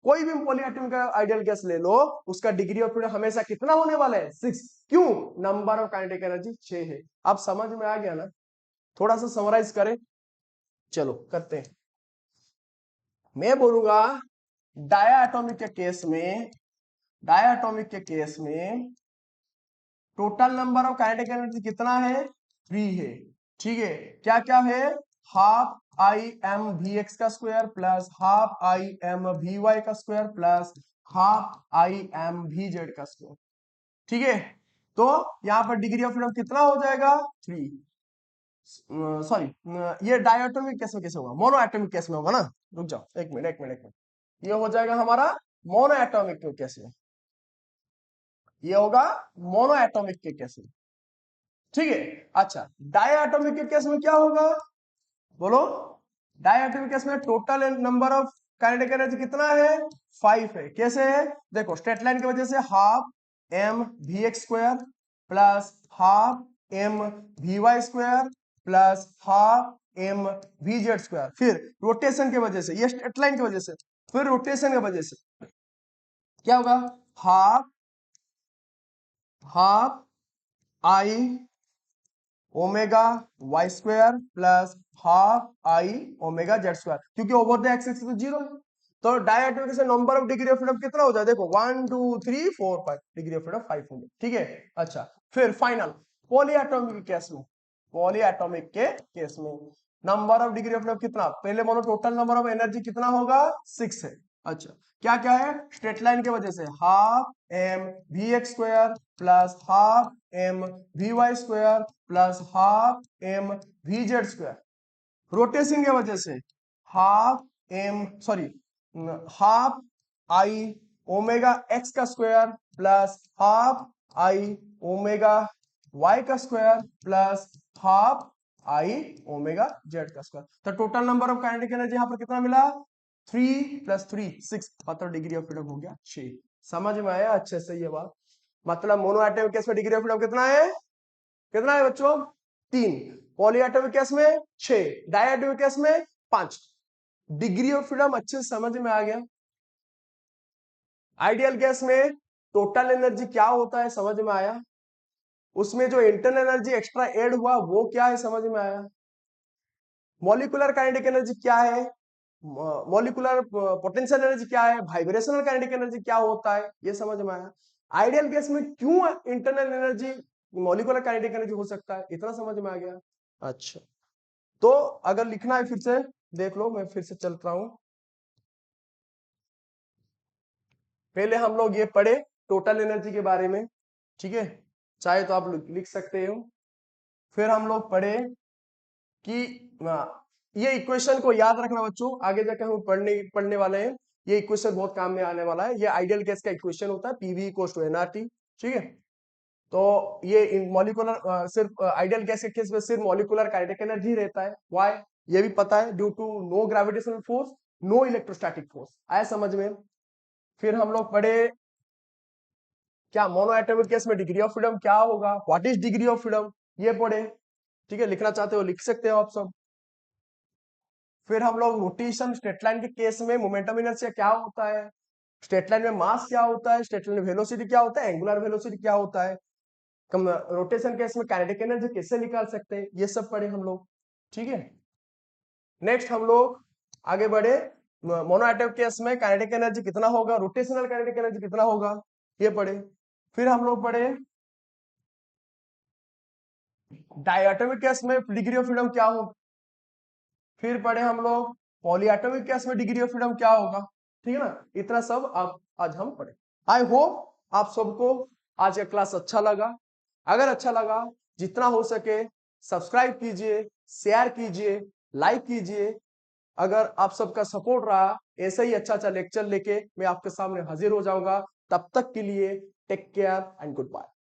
कोई भी पॉलीएटॉमिक का आइडियल गैस ले लो, उसका डिग्री ऑफ फ्रीडम हमेशा कितना होने वाला है, 6। क्यों, नंबर ऑफ काइनेटिक एनर्जी 6 है। अब समझ में आ गया ना, थोड़ा सा समराइज करें, चलो करते हैं। मैं बोलूंगा डायाटॉमिक के केस में, डायाटॉमिक के केस में total number of kinetic energy कितना है, 3 है। ठीक है, क्या क्या है, half I M V X का square plus half I M V Y का square plus half I M V Z का स्क्वायर। ठीक है, तो यहां पर डिग्री ऑफ फ्रीडम कितना हो जाएगा, 3। सॉरी, ये डायटोमिक केस में कैसे होगा, मोनो एटॉमिक केस में होगा ना। रुक जाओ, एक मिनट एक मिनट एक मिनट। ये हो जाएगा हमारा मोनो एटॉमिक के केस में, ये होगा मोनो एटॉमिक के केस में। ठीक है, अच्छा डायटोमिक के केस में क्या होगा, बोलो। डायटोमिक केस में total number of kinetic energy कितना है, 5 है। कैसे है, देखो स्ट्रेट लाइन की वजह से half M V X square plus half M V Y square plus half M V Z square. फिर रोटेशन की वजह से, ये स्ट्रेट लाइन की वजह से, फिर रोटेशन की वजह से क्या होगा, half half I omega Y square plus half I omega Z square, क्योंकि ओवर द एक्स एक्सिस तो 0 है। तो डायटोमिक से number of degree of freedom कितना हो जाए, देखो 1 2 3 4 5, डिग्री ऑफ फ्रीडम 5 होंगे। ठीक है, अच्छा फिर फाइनल पॉलीएटॉमिक के केस में, पॉलीएटॉमिक के केस में number of degree of freedom कितना, पहले बोलो टोटल नंबर ऑफ एनर्जी कितना होगा, 6 है। अच्छा, क्या क्या है, स्ट्रेट लाइन की वजह से half M V X square plus half M V Y square plus half M V Z square. Rotation की वजह से half M sorry half I omega X का square plus half I omega Y का square plus half I omega Z का square. तो total number of kinetic energy यहां पर कितना मिला, 3 + 3 6। मतलब डिग्री ऑफ फ्रीडम हो गया 6। समझ में आया अच्छे से ये बात। मतलब मोनो एटॉमिक केस में डिग्री ऑफ फ्रीडम कितना है, कितना है बच्चों, 3। पॉलीएटॉमिक केस में 6, डायटोमिक केस में 5। डिग्री ऑफ फ्रीडम अच्छे से समझ में आ गया। आइडियल गैस में टोटल एनर्जी क्या होता है समझ में आया, उसमें जो इंटरनल एनर्जी एक्स्ट्रा ऐड हुआ वो क्या है समझ में आया। मॉलिक्यूलर काइनेटिक एनर्जी क्या है, मॉलिक्यूलर पोटेंशियल एनर्जी क्या है, वाइब्रेशनल काइनेटिक एनर्जी क्या होता है, ये समझ में आया। आइडियल गैस में क्यों internal energy molecular kinetic energy हो सकता है, इतना समझ में आ गया। अच्छा, तो अगर लिखना है फिर से देख लो, मैं फिर से चल रहा हूं। पहले हम लोग ये पढ़े टोटल एनर्जी के बारे में, ठीक है, चाहे तो आप लिख सकते हो। फिर हम लोग पढ़े कि ये इक्वेशन को याद रखना बच्चों, आगे जाके हम पढ़ने वाले हैं। ये इक्वेशन बहुत काम में आने वाला है। ये आइडियल गैस का इक्वेशन होता है, पीवी = एनआरटी। ठीक है, तो ये मॉलिक्यूलर सिर्फ आइडियल गैस के केस में सिर्फ मॉलिक्यूलर काइनेटिक एनर्जी रहता है। व्हाई, ये भी पता है, due to no gravitational force, no electrostatic force. आया समझ में। फिर हम लोग पढ़े क्या मोनो एटॉमिक केस में डिग्री ऑफ फ्रीडम क्या होगा, what is degree of freedom, ये पढ़े। ठीक है, लिखना चाहते हो लिख सकते हो आप सब। फिर हम लोग रोटेशन स्ट्रेट लाइन के केस में मोमेंटम इनर्शिया क्या होता है, स्ट्रेट लाइन में मास क्या होता है, स्ट्रेट लाइन में वेलोसिटी क्या होता है, एंगुलर वेलोसिटी क्या होता है, रोटेशन केस में काइनेटिक एनर्जी कैसे निकाल सकते हैं, ये सब पढ़े हम लोग। ठीक है, नेक्स्ट हम लोग आगे बढ़े मोनोएटॉमिक केस में काइनेटिक एनर्जी कितना होगा, रोटेशनल काइनेटिक एनर्जी कितना होगा, ये पढ़े। फिर हम लोग पढ़े डायटोमिक केस में डिग्री ऑफ फ्रीडम क्या होगा। फिर पढ़े हम लोग पॉलीएटॉमिक केस में डिग्री ऑफ फ्रीडम क्या होगा। ठीक है ना, इतना सब आप आज हम पढ़े। आई होप आप सबको आज का क्लास अच्छा लगा। अगर अच्छा लगा, जितना हो सके सब्सक्राइब कीजिए, शेयर कीजिए, लाइक कीजिए। अगर आप सबका सपोर्ट रहा, ऐसे ही अच्छा अच्छा लेक्चर लेके मैं आपके सामने हाजिर हो जाऊंगा। तब तक के लिए take care and good bye.